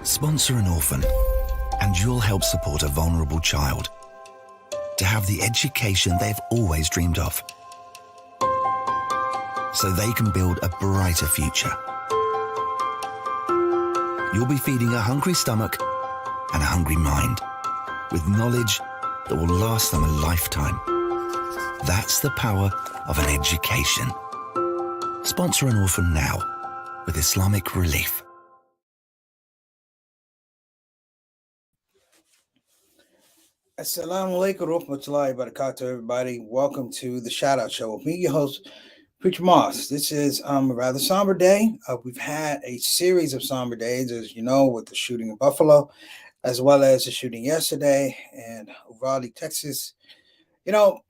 Sponsor an orphan, and you'll help support a vulnerable child to have the education they've always dreamed of, so they can build a brighter future. You'll be feeding a hungry stomach and a hungry mind with knowledge that will last them a lifetime. That's the power of an education. Sponsor an orphan now with Islamic Relief. Assalamu alaikum warahmatullahi wabarakatuh, everybody. Welcome to the ShOUT Show with me, your host, Preacher Moss. This is a rather somber day. We've had a series of somber days, as you know, with the shooting in Buffalo, as well as the shooting yesterday in Uvalde, Texas. You know,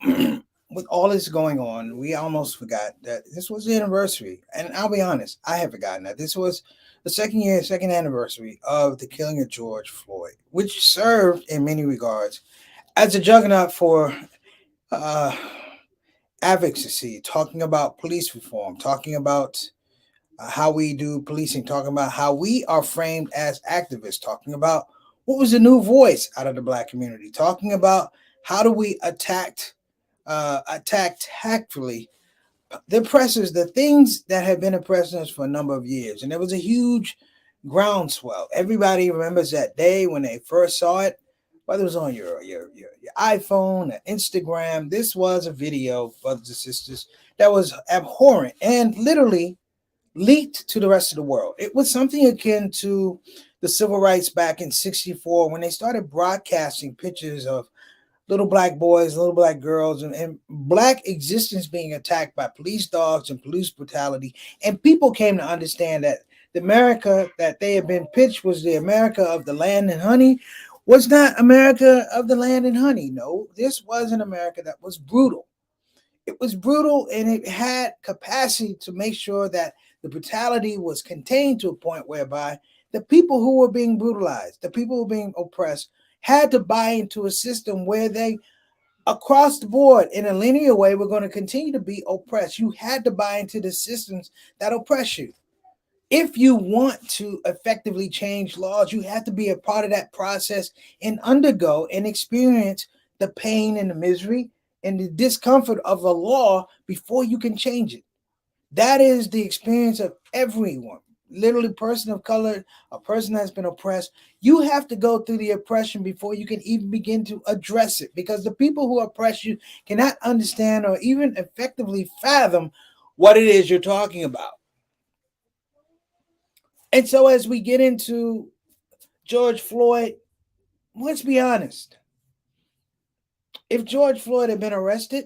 with all this going on, we almost forgot that this was the anniversary. And I'll be honest, I had forgotten that this was the second anniversary of the killing of George Floyd, which served in many regards as a juggernaut for advocacy, talking about police reform, talking about how we do policing, talking about how we are framed as activists, talking about what was the new voice out of the Black community, talking about how do we attack tactfully the oppressors, the things that have been oppressing us for a number of years. And there was a huge groundswell. Everybody remembers that day when they first saw it, whether it was on your iPhone or Instagram. This was a video, brothers and sisters, that was abhorrent and literally leaked to the rest of the world. It was something akin to the civil rights back in '64 when they started broadcasting pictures of little Black boys, little Black girls, and Black existence being attacked by police dogs and police brutality. And people came to understand that the America that they had been pitched was the America of the land and honey, was not America of the land and honey. No, this was an America that was brutal. It was brutal, and it had capacity to make sure that the brutality was contained to a point whereby the people who were being brutalized, the people who were being oppressed, had to buy into a system where they, across the board, in a linear way, were going to continue to be oppressed. You had to buy into the systems that oppress you. If you want to effectively change laws, you have to be a part of that process and undergo and experience the pain and the misery and the discomfort of a law before you can change it. That is the experience of everyone, literally person of color, a person that's been oppressed. You have to go through the oppression before you can even begin to address it, because the people who oppress you cannot understand or even effectively fathom what it is you're talking about. And so as we get into George Floyd, let's be honest. If George Floyd had been arrested,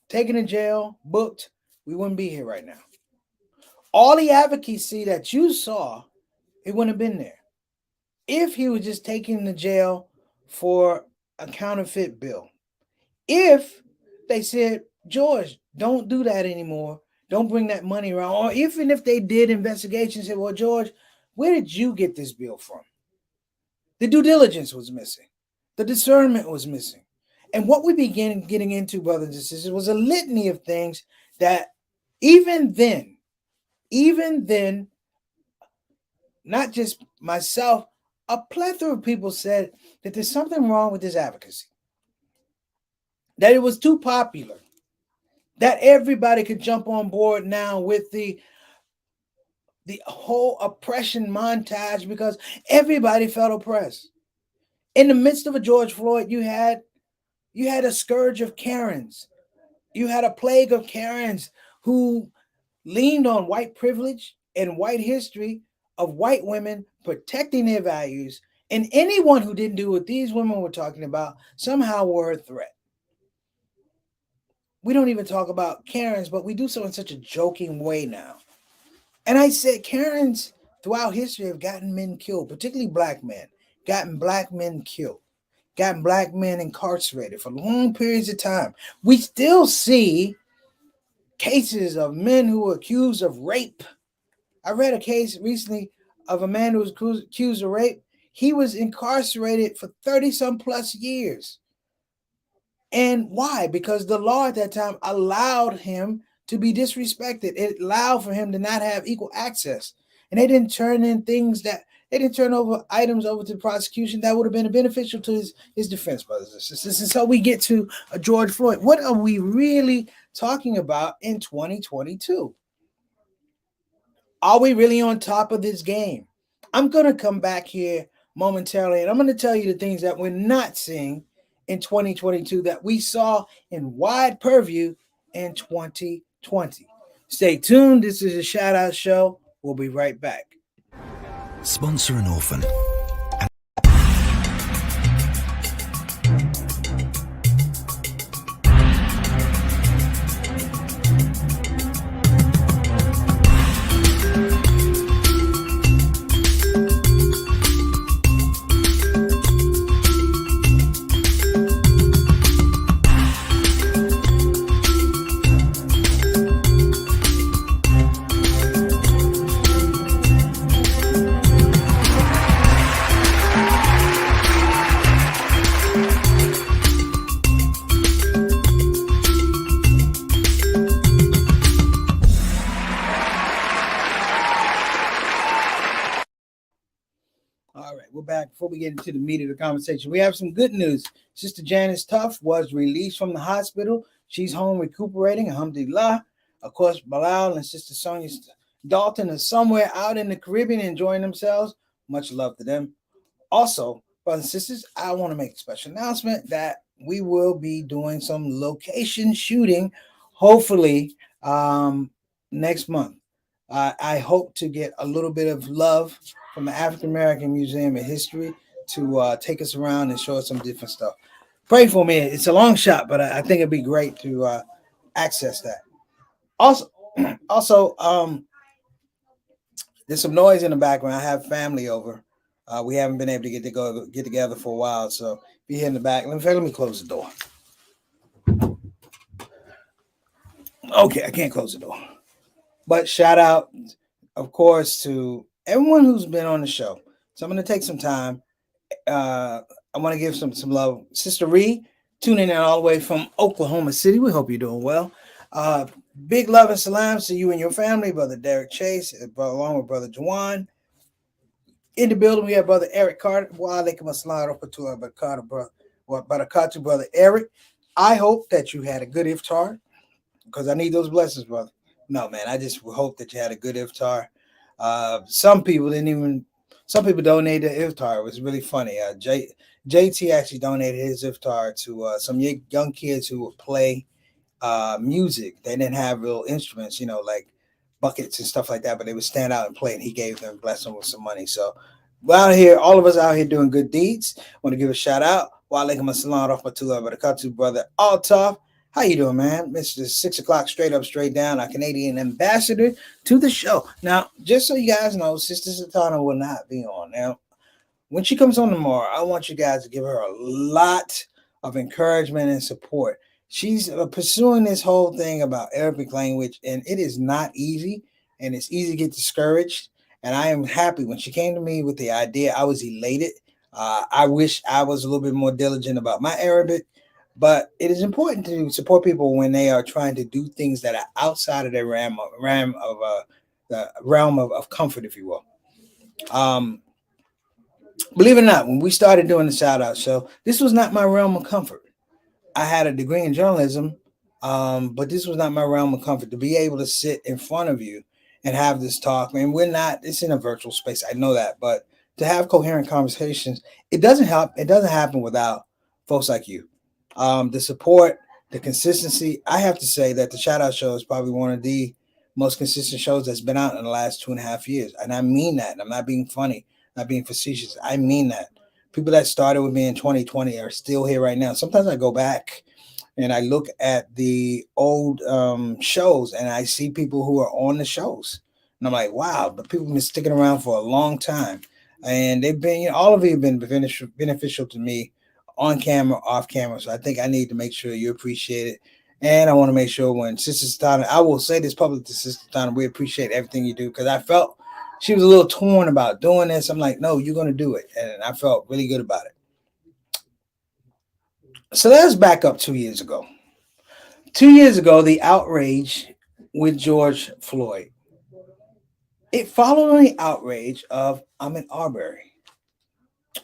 taken to jail, booked, we wouldn't be here right now. All the advocacy that you saw, it wouldn't have been there. If he was just taken to jail for a counterfeit bill. If they said, George, don't do that anymore. Don't bring that money around. Or even if they did investigations, said, well, George, where did you get this bill from? The due diligence was missing. The discernment was missing. And what we began getting into, brothers and sisters, was a litany of things that even then, not just myself, a plethora of people said that there's something wrong with this advocacy, that it was too popular, that everybody could jump on board now with the whole oppression montage because everybody felt oppressed. In the midst of a George Floyd, you had a scourge of Karens. You had a plague of Karens who leaned on white privilege and white history of white women protecting their values, and anyone who didn't do what these women were talking about somehow were a threat. We don't even talk about Karens, but we do so in such a joking way now. And I said Karens throughout history have gotten men killed, particularly Black men, gotten Black men killed, gotten Black men incarcerated for long periods of time. We still see cases of men who were accused of rape. I read a case recently of a man who was accused of rape. He was incarcerated for 30 some plus years. And why? Because the law at that time allowed him to be disrespected. It allowed for him to not have equal access. And they didn't turn in things that They didn't turn over items over to the prosecution that would have been beneficial to his defense, brothers and sisters. And so we get to George Floyd. What are we really talking about in 2022? Are we really on top of this game? I'm going to come back here momentarily and I'm going to tell you the things that we're not seeing in 2022 that we saw in wide purview in 2020. Stay tuned. This is a shout out show. We'll be right back. Sponsor an orphan. All right, we're back. Before we get into the meat of the conversation, we have some good news. Sister Janice Tuff was released from the hospital. She's home recuperating, alhamdulillah. Of course, Bilal and Sister Sonia Dalton are somewhere out in the Caribbean enjoying themselves. Much love to them. Also, brothers and sisters, I want to make a special announcement that we will be doing some location shooting, hopefully next month. I hope to get a little bit of love from the African American Museum of History to take us around and show us some different stuff. Pray for me. It's a long shot, but I think it'd be great to access that. Also, there's some noise in the background. I have family over. We haven't been able to get together for a while, so be here in the back. Let me close the door. Okay, I can't close the door. But shout out, of course, to everyone who's been on the show. So I'm going to take some time. I want to give some love. Sister Ree, tuning in all the way from Oklahoma City. We hope you're doing well. Big love and salams to you and your family, Brother Derek Chase, along with Brother Juwan. In the building, we have Brother Eric Carter. Walaikum assalam wa barakatuh, Brother Eric. I hope that you had a good iftar because I need those blessings, brother. No, man, I just hope that you had a good iftar. Some people donated the iftar. It was really funny. JT actually donated his iftar to some young kids who would play music. They didn't have real instruments, like buckets and stuff like that, but they would stand out and play, and he gave them, blessed them with some money. So we're out here, all of us out here doing good deeds. Want to give a shout out. Wa alaikum assalam wa rahmatullahi wa barakatuh, Brother Altaf. How you doing, man? Mr. 6 o'clock, straight up, straight down, our Canadian ambassador to the show. Now, just so you guys know, Sister Satana will not be on. Now, when she comes on tomorrow, I want you guys to give her a lot of encouragement and support. She's pursuing this whole thing about Arabic language, and it is not easy, and it's easy to get discouraged. And I am happy when she came to me with the idea. I was elated. I wish I was a little bit more diligent about my Arabic. But it is important to support people when they are trying to do things that are outside of their realm of comfort, if you will. Believe it or not, when we started doing the shout out show, this was not my realm of comfort. I had a degree in journalism, but this was not my realm of comfort to be able to sit in front of you and have this talk. I mean, it's in a virtual space. I know that, but to have coherent conversations, it doesn't help. It doesn't happen without folks like you. The support, the consistency. I have to say that the Shout Out Show is probably one of the most consistent shows that's been out in the last 2.5 years. And I mean that. I'm not being funny, not being facetious. I mean that. People that started with me in 2020 are still here right now. Sometimes I go back and I look at the old shows and I see people who are on the shows. And I'm like, wow, but people have been sticking around for a long time. And they've been, all of you have been beneficial to me on camera, off camera. So I think I need to make sure you appreciate it. And I want to make sure when Sister Stana, I will say this publicly to Sister Stana, we appreciate everything you do, because I felt she was a little torn about doing this. I'm like, no, you're going to do it. And I felt really good about it. So let's back up 2 years ago. 2 years ago, the outrage with George Floyd. It followed on the outrage of Ahmaud Arbery,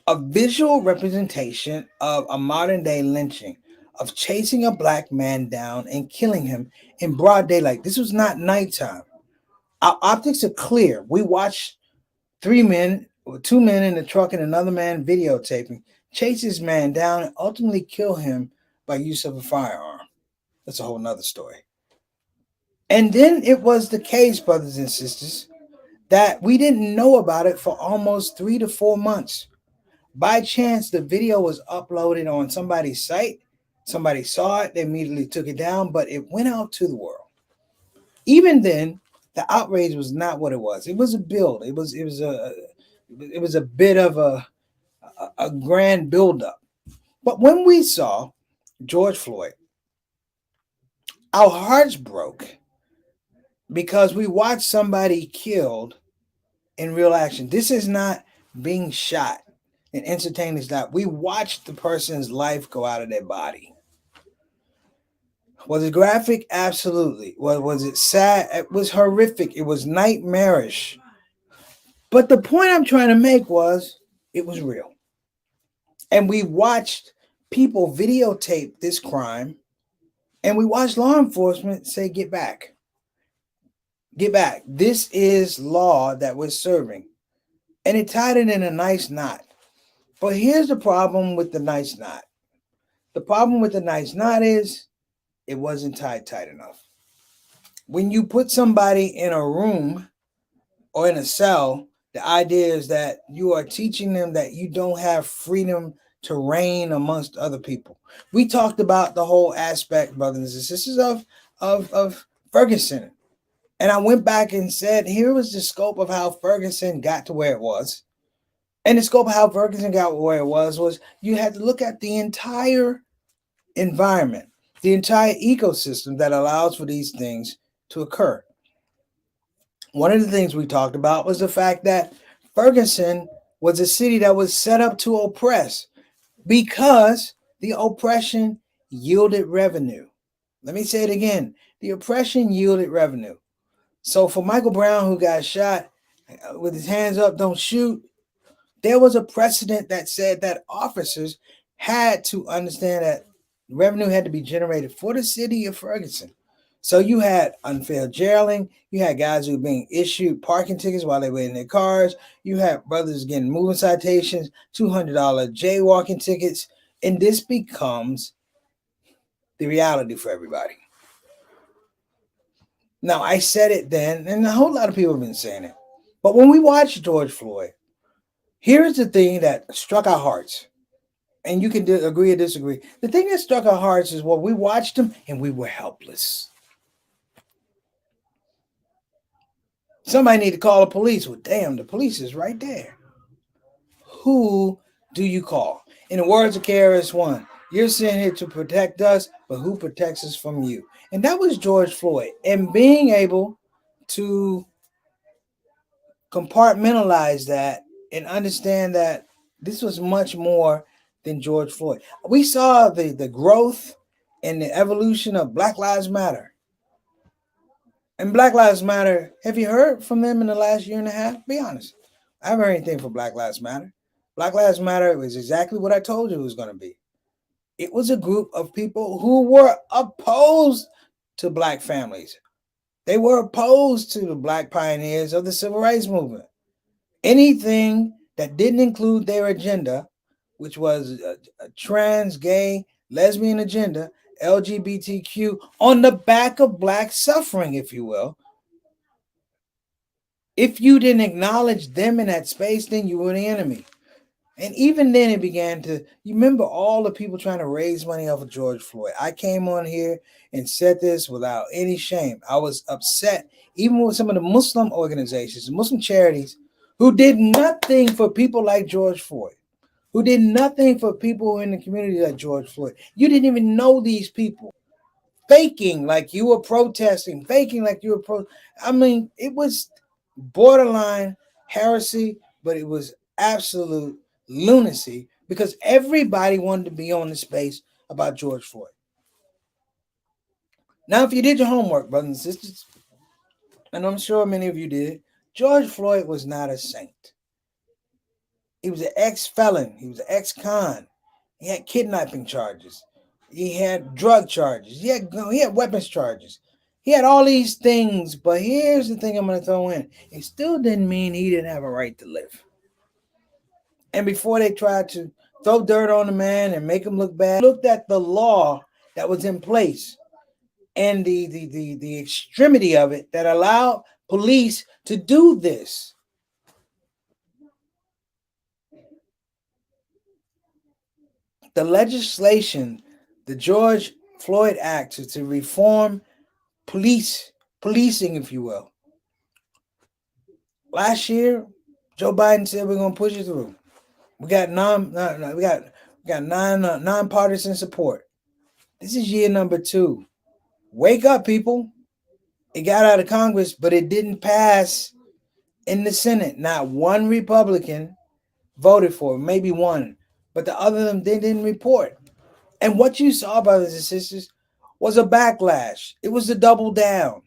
a visual representation of a modern day lynching, of chasing a black man down and killing him in broad daylight. This was not nighttime. Our optics are clear. We watched three men, two men in the truck and another man videotaping, chase this man down and ultimately kill him by use of a firearm. That's a whole nother story. And then it was the case, brothers and sisters, that we didn't know about it for almost 3 to 4 months. By chance, the video was uploaded on somebody's site. Somebody saw it, they immediately took it down, but it went out to the world. Even then, the outrage was not what it was. It was a build. It was a bit of a grand buildup. But when we saw George Floyd, our hearts broke because we watched somebody killed in real action. This is not being shot and instantaneous stop. We watched the person's life go out of their body. Was it graphic? Absolutely. Was it sad? It was horrific. It was nightmarish. But the point I'm trying to make was it was real. And we watched people videotape this crime, and we watched law enforcement say, get back. Get back. This is law that we're serving. And it tied it in a nice knot. But here's the problem with the nice knot. The problem with the nice knot is it wasn't tied tight enough. When you put somebody in a room or in a cell, the idea is that you are teaching them that you don't have freedom to reign amongst other people. We talked about the whole aspect, brothers and sisters, of Ferguson. And I went back and said, here was the scope of how Ferguson got to where it was. And the scope of how Ferguson got where it was you had to look at the entire environment, the entire ecosystem that allows for these things to occur. One of the things we talked about was the fact that Ferguson was a city that was set up to oppress because the oppression yielded revenue. Let me say it again. The oppression yielded revenue. So for Michael Brown, who got shot with his hands up, don't shoot, there was a precedent that said that officers had to understand that revenue had to be generated for the city of Ferguson. So you had unfair jailing. You had guys who were being issued parking tickets while they were in their cars. You had brothers getting moving citations, $200 jaywalking tickets. And this becomes the reality for everybody. Now, I said it then, and a whole lot of people have been saying it. But when we watched George Floyd, here's the thing that struck our hearts. And you can agree or disagree. The thing that struck our hearts is we watched him and we were helpless. Somebody need to call the police. Well, damn, the police is right there. Who do you call? In the words of KRS-One, you're sent here to protect us, but who protects us from you? And that was George Floyd. And being able to compartmentalize that and understand that this was much more than George Floyd. We saw the growth and the evolution of Black Lives Matter. And Black Lives Matter, have you heard from them in the last year and a half? Be honest. I haven't heard anything from Black Lives Matter. Black Lives Matter was exactly what I told you it was going to be. It was a group of people who were opposed to Black families. They were opposed to the Black pioneers of the Civil Rights Movement. Anything that didn't include their agenda, which was a trans, gay, lesbian agenda, LGBTQ, on the back of Black suffering, if you will. If you didn't acknowledge them in that space, then you were the enemy. And even then it began to, you remember all the people trying to raise money off of George Floyd. I came on here and said this without any shame. I was upset, even with some of the Muslim organizations, Muslim charities, who did nothing for people like George Floyd, who did nothing for people in the community like George Floyd. You didn't even know these people. Faking like you were protesting, faking like you were I mean, it was borderline heresy, but it was absolute lunacy because everybody wanted to be on the space about George Floyd. Now, if you did your homework, brothers and sisters, and I'm sure many of you did, George Floyd was not a saint. He was an ex-felon. He was an ex-con. He had kidnapping charges. He had drug charges. He had weapons charges. He had all these things, but here's the thing I'm going to throw in. It still didn't mean he didn't have a right to live. And before they tried to throw dirt on the man and make him look bad, looked at the law that was in place and the extremity of it that allowed police to do this. The legislation, the George Floyd Act, is to reform policing, if you will. Last year, Joe Biden said we're going to push it through. We got nonpartisan support. This is year number 2. Wake up, people. It got out of Congress, but it didn't pass in the Senate. Not one Republican voted for it, maybe one, but the other them they didn't report. And what you saw, brothers and sisters, was a backlash. It was a double down.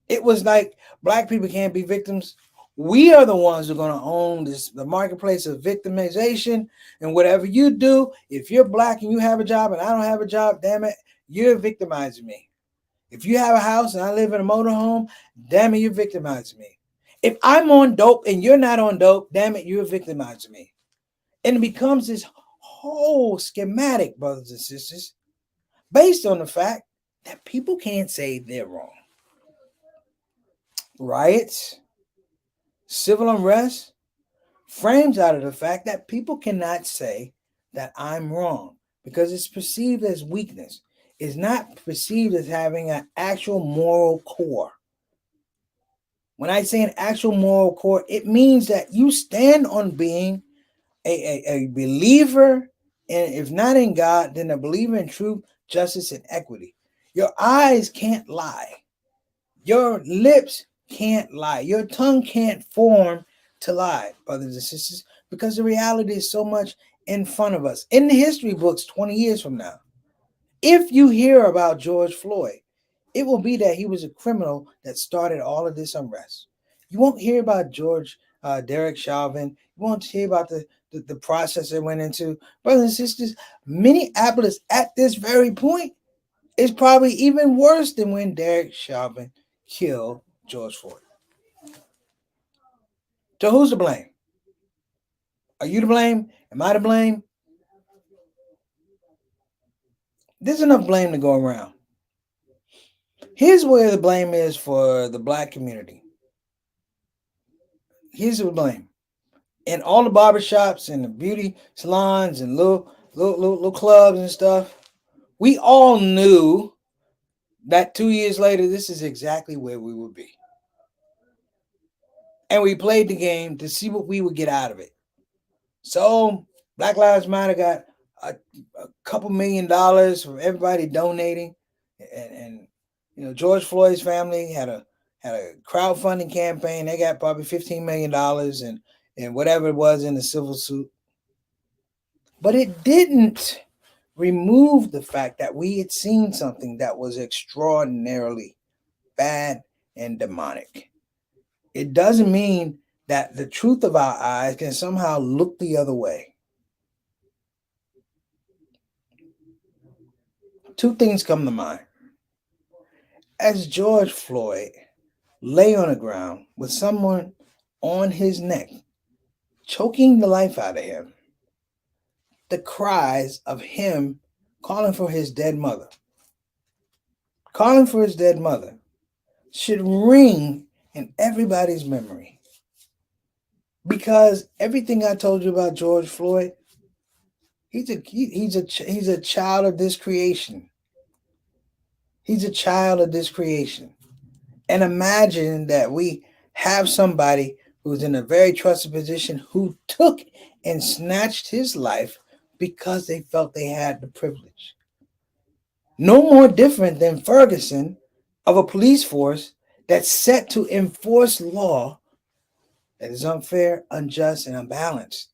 It was like black people can't be victims. We are the ones who are going to own the marketplace of victimization. And whatever you do, if you're black and you have a job and I don't have a job, damn it, you're victimizing me. If you have a house and I live in a motorhome, damn it, you're victimizing me. If I'm on dope and you're not on dope, damn it, you're victimizing me. And it becomes this whole schematic, brothers and sisters, based on the fact that people can't say they're wrong. Riots, civil unrest, frames out of the fact that people cannot say that I'm wrong because it's perceived as weakness. It's not perceived as having an actual moral core. When I say an actual moral core, it means that you stand on being a believer, and if not in God, then a believer in truth, justice, and equity. Your eyes can't lie. Your lips can't lie. Your tongue can't form to lie, brothers and sisters, because the reality is so much in front of us. In the history books 20 years from now, if you hear about George Floyd, it will be that he was a criminal that started all of this unrest. You won't hear about Derek Chauvin. You won't hear about the process that went into. Brothers and sisters, Minneapolis at this very point is probably even worse than when Derek Chauvin killed George Floyd. So who's to blame? Are you to blame? Am I to blame? There's enough blame to go around. Here's where the blame is for the black community. Here's the blame. In all the barbershops and the beauty salons and little clubs and stuff, we all knew that 2 years later, this is exactly where we would be. And we played the game to see what we would get out of it. So Black Lives Matter got a couple $1 million from everybody donating, and George Floyd's family had a crowdfunding campaign. They got probably $15 million and whatever it was in the civil suit. But it didn't remove the fact that we had seen something that was extraordinarily bad and demonic. It doesn't mean that the truth of our eyes can somehow look the other way. Two things come to mind. As George Floyd lay on the ground with someone on his neck, choking the life out of him, the cries of him calling for his dead mother, should ring in everybody's memory. Because everything I told you about George Floyd, he's a child of this creation. He's a child of this creation. And imagine that we have somebody who's in a very trusted position who took and snatched his life because they felt they had the privilege. No more different than Ferguson of a police force that's set to enforce law that is unfair, unjust, and unbalanced.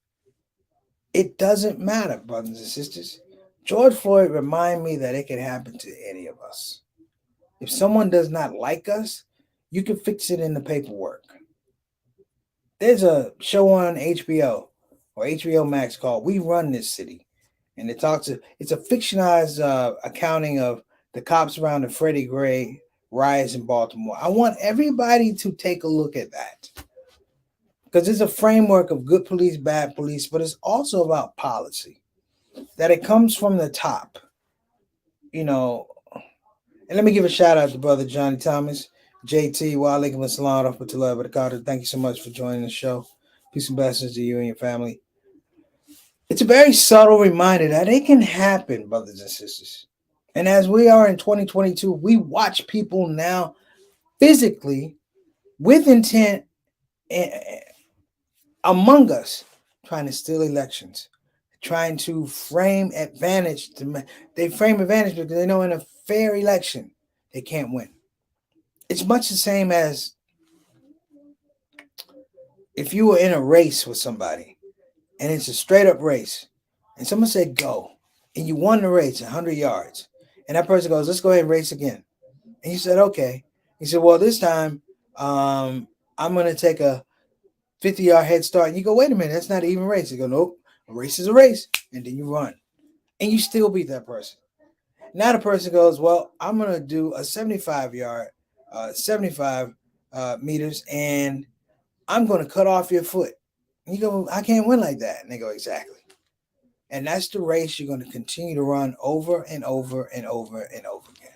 It doesn't matter, brothers and sisters. George Floyd reminded me that it can happen to any of us. If someone does not like us, you can fix it in the paperwork. There's a show on HBO or HBO Max called "We Run This City," and it's a fictionalized accounting of the cops around the Freddie Gray riots in Baltimore. I want everybody to take a look at that because it's a framework of good police, bad police, but it's also about policy that it comes from the top, you know. And let me give a shout out to brother Johnny Thomas, JT, wa alaikum assalam wa rahmatullahi wa barakatuh. Thank you so much for joining the show. Peace and blessings to you and your family. It's a very subtle reminder that it can happen, brothers and sisters. And as we are in 2022, we watch people now physically with intent among us trying to steal elections, trying to frame advantage. They frame advantage because they know in a fair election they can't win. It's much the same as if you were in a race with somebody and it's a straight up race and someone said go and you won the race 100 yards and that person goes, let's go ahead and race again. And you said, okay. He said, well, this time I'm going to take a 50-yard head start. And you go, wait a minute, that's not an even race. You go, nope, a race is a race. And then you run and you still beat that person. Now the person goes, well, I'm going to do a 75 meters and I'm going to cut off your foot. And you go, I can't win like that. And they go, exactly. And that's the race you're going to continue to run over and over and over and over again.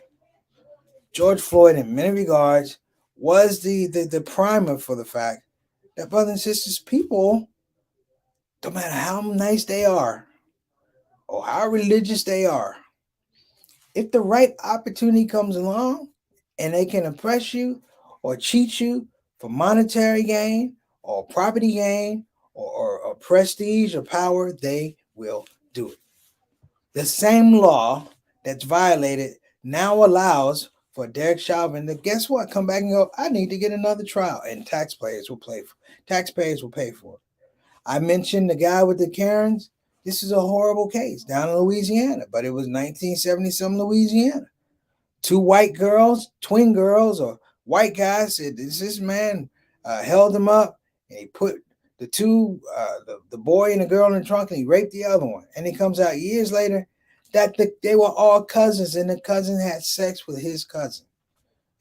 George Floyd, in many regards, was the primer for the fact that, brothers and sisters, people, no matter how nice they are or how religious they are, if the right opportunity comes along and they can oppress you or cheat you for monetary gain or property gain or prestige or power, they will do it. The same law that's violated now allows for Derek Chauvin to, guess what, come back and go, I need to get another trial, and taxpayers will pay for it. I mentioned the guy with the Karens. This is a horrible case down in Louisiana, but it was 1970 some Louisiana. Two white girls, twin girls, or white guys said this man held them up and he put the boy and the girl in the trunk and he raped the other one. And it comes out years later that they were all cousins and the cousin had sex with his cousin.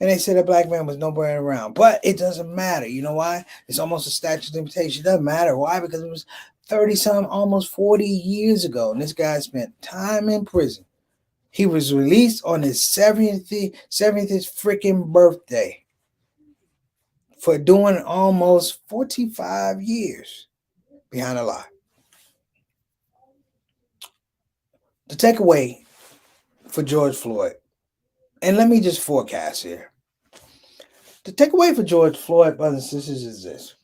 And they said the black man was nowhere around. But it doesn't matter. You know why? It's almost a statute of limitation. It doesn't matter. Why? Because it was 30 some, almost 40 years ago. And this guy spent time in prison. He was released on his 70th freaking birthday for doing almost 45 years behind a lie. The takeaway for George Floyd, and let me just forecast here. The takeaway for George Floyd, brothers and sisters, is this: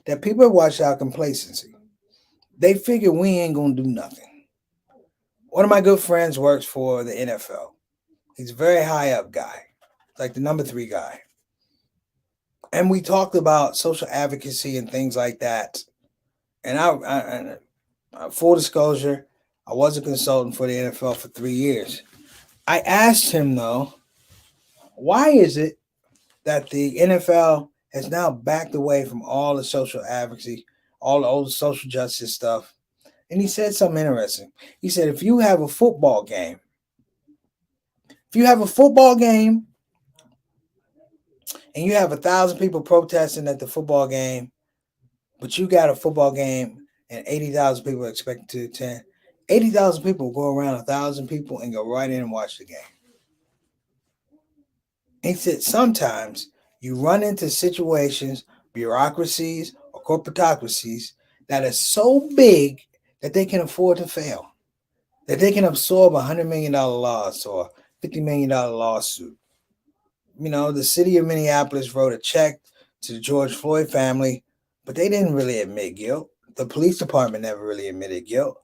that people have watched our complacency. They figure we ain't gonna do nothing. One of my good friends works for the NFL. He's a very high up guy, like the number 3 guy. And we talked about social advocacy and things like that. And I full disclosure, I was a consultant for the NFL for 3 years. I asked him though, why is it that the NFL has now backed away from all the social advocacy, all the old social justice stuff? And he said something interesting. He said, if you have a football game and you have 1,000 people protesting at the football game, but you got a football game and 80,000 people are expected to attend, 80,000 people will go around 1,000 people and go right in and watch the game. He said sometimes you run into situations, bureaucracies or corporatocracies that are so big that they can afford to fail, that they can absorb $100 million loss or $50 million lawsuit. You know, the city of Minneapolis wrote a check to the George Floyd family, but they didn't really admit guilt. The police department never really admitted guilt.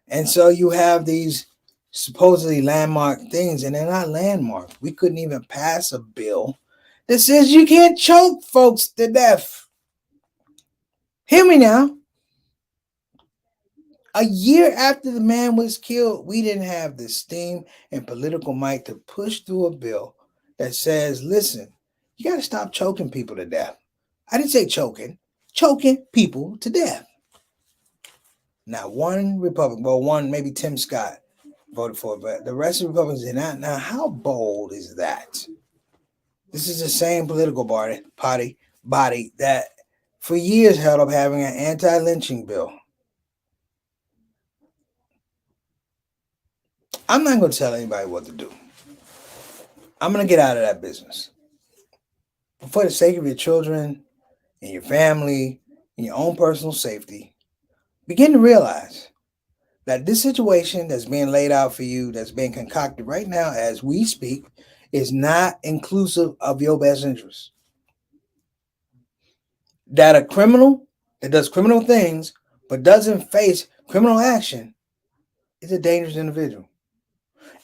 And so you have these supposedly landmark things, and they're not landmark. We couldn't even pass a bill that says you can't choke folks to death. Hear me now. A year after the man was killed, we didn't have the steam and political might to push through a bill that says, listen, you got to stop choking people to death. I didn't say choking people to death. Now, one Republican, well, one, maybe Tim Scott voted for it, but the rest of the Republicans did not. Now, how bold is that? This is the same political body that for years held up having an anti-lynching bill. I'm not going to tell anybody what to do. I'm going to get out of that business. But for the sake of your children and your family and your own personal safety, begin to realize that this situation that's being laid out for you, that's being concocted right now as we speak, is not inclusive of your best interests. That a criminal that does criminal things but doesn't face criminal action is a dangerous individual.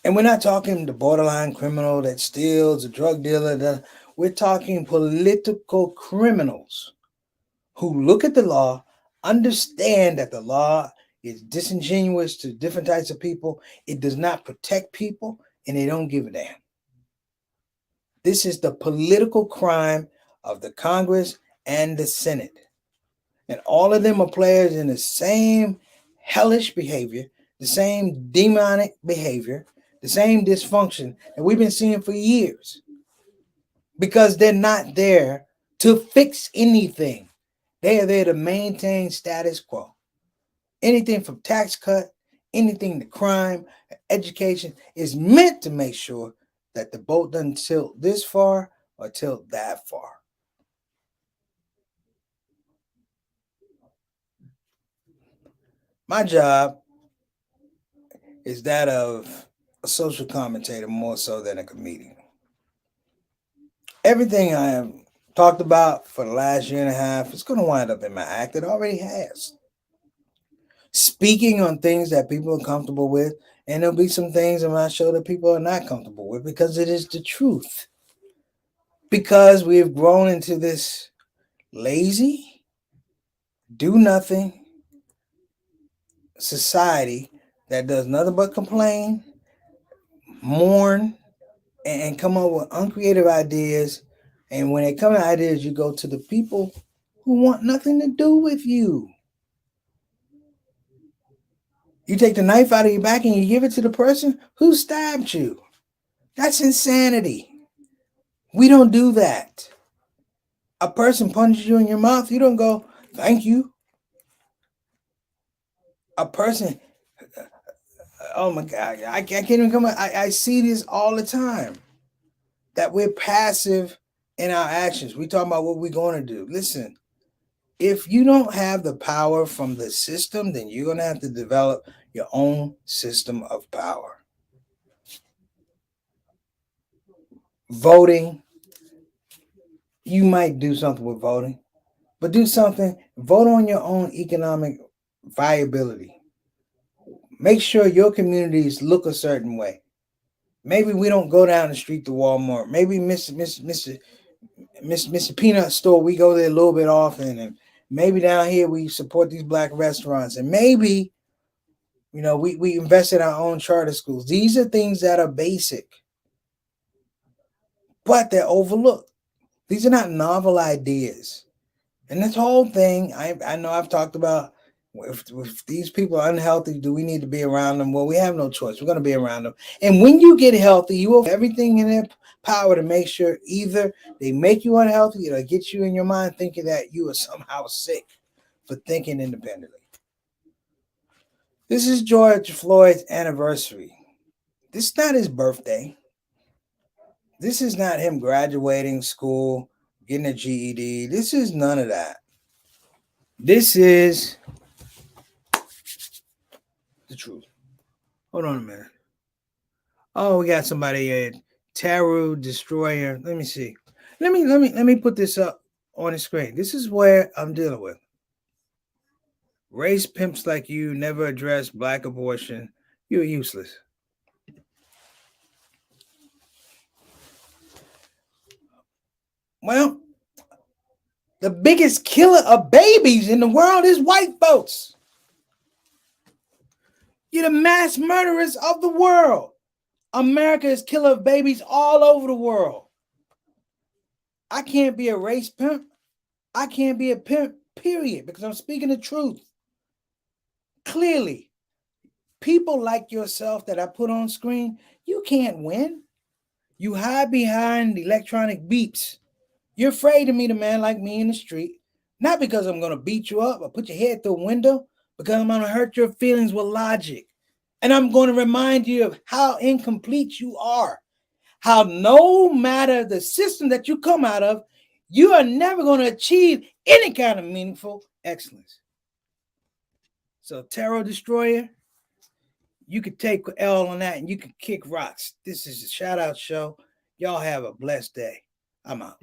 And we're not talking the borderline criminal that steals, a drug dealer. We're talking political criminals who look at the law, understand that the law is disingenuous to different types of people. It does not protect people, and they don't give a damn. This is the political crime of the Congress and the Senate. And all of them are players in the same hellish behavior, the same demonic behavior, the same dysfunction that we've been seeing for years. Because they're not there to fix anything. They are there to maintain status quo. Anything from tax cut, anything to crime, education is meant to make sure that the boat doesn't tilt this far or tilt that far. My job is that of a social commentator more so than a comedian. Everything I have talked about for the last year and a half is going to wind up in my act. It already has. Speaking on things that people are comfortable with, and there'll be some things in my show that people are not comfortable with because it is the truth. Because we have grown into this lazy, do nothing society that does nothing but complain, mourn, and come up with uncreative ideas. And when they come to ideas, you go to the people who want nothing to do with you. You take the knife out of your back and you give it to the person who stabbed you. That's insanity. We don't do that. A person punches you in your mouth, you don't go, thank you. A person, oh my God, I can't even come. I see this all the time. That we're passive in our actions. We talk about what we're going to do. Listen, if you don't have the power from the system, then you're going to have to develop your own system of power. Voting, you might do something with voting, but do something, vote on your own economic viability. Make sure your communities look a certain way. Maybe we don't go down the street to Walmart. Maybe Mr. Peanut store, we go there a little bit often. And maybe down here we support these black restaurants. And maybe, we invest in our own charter schools. These are things that are basic, but they're overlooked. These are not novel ideas. And this whole thing, I know I've talked about, if these people are unhealthy, do we need to be around them? Well, we have no choice. We're going to be around them. And when you get healthy, you will have everything in their power to make sure either they make you unhealthy or get you in your mind thinking that you are somehow sick for thinking independently. This is George Floyd's anniversary. This is not his birthday. This is not him graduating school, getting a GED. This is none of that. This is the truth. Hold on a minute. Oh, we got somebody, Tarot Destroyer. Let me see. Let me put this up on the screen. This is where I'm dealing with. Race pimps like you never address black abortion. You're useless. Well, the biggest killer of babies in the world is white folks. You're the mass murderers of the world. America is killer of babies all over the world. I can't be a race pimp. I can't be a pimp, period, because I'm speaking the truth. Clearly, people like yourself that I put on screen, you can't win. You hide behind electronic beeps. You're afraid to meet a man like me in the street, not because I'm going to beat you up or put your head through a window, because I'm going to hurt your feelings with logic. And I'm going to remind you of how incomplete you are, how no matter the system that you come out of, you are never going to achieve any kind of meaningful excellence. So, Tarot Destroyer, you could take L on that and you can kick rocks. This is a shout out show. Y'all have a blessed day. I'm out.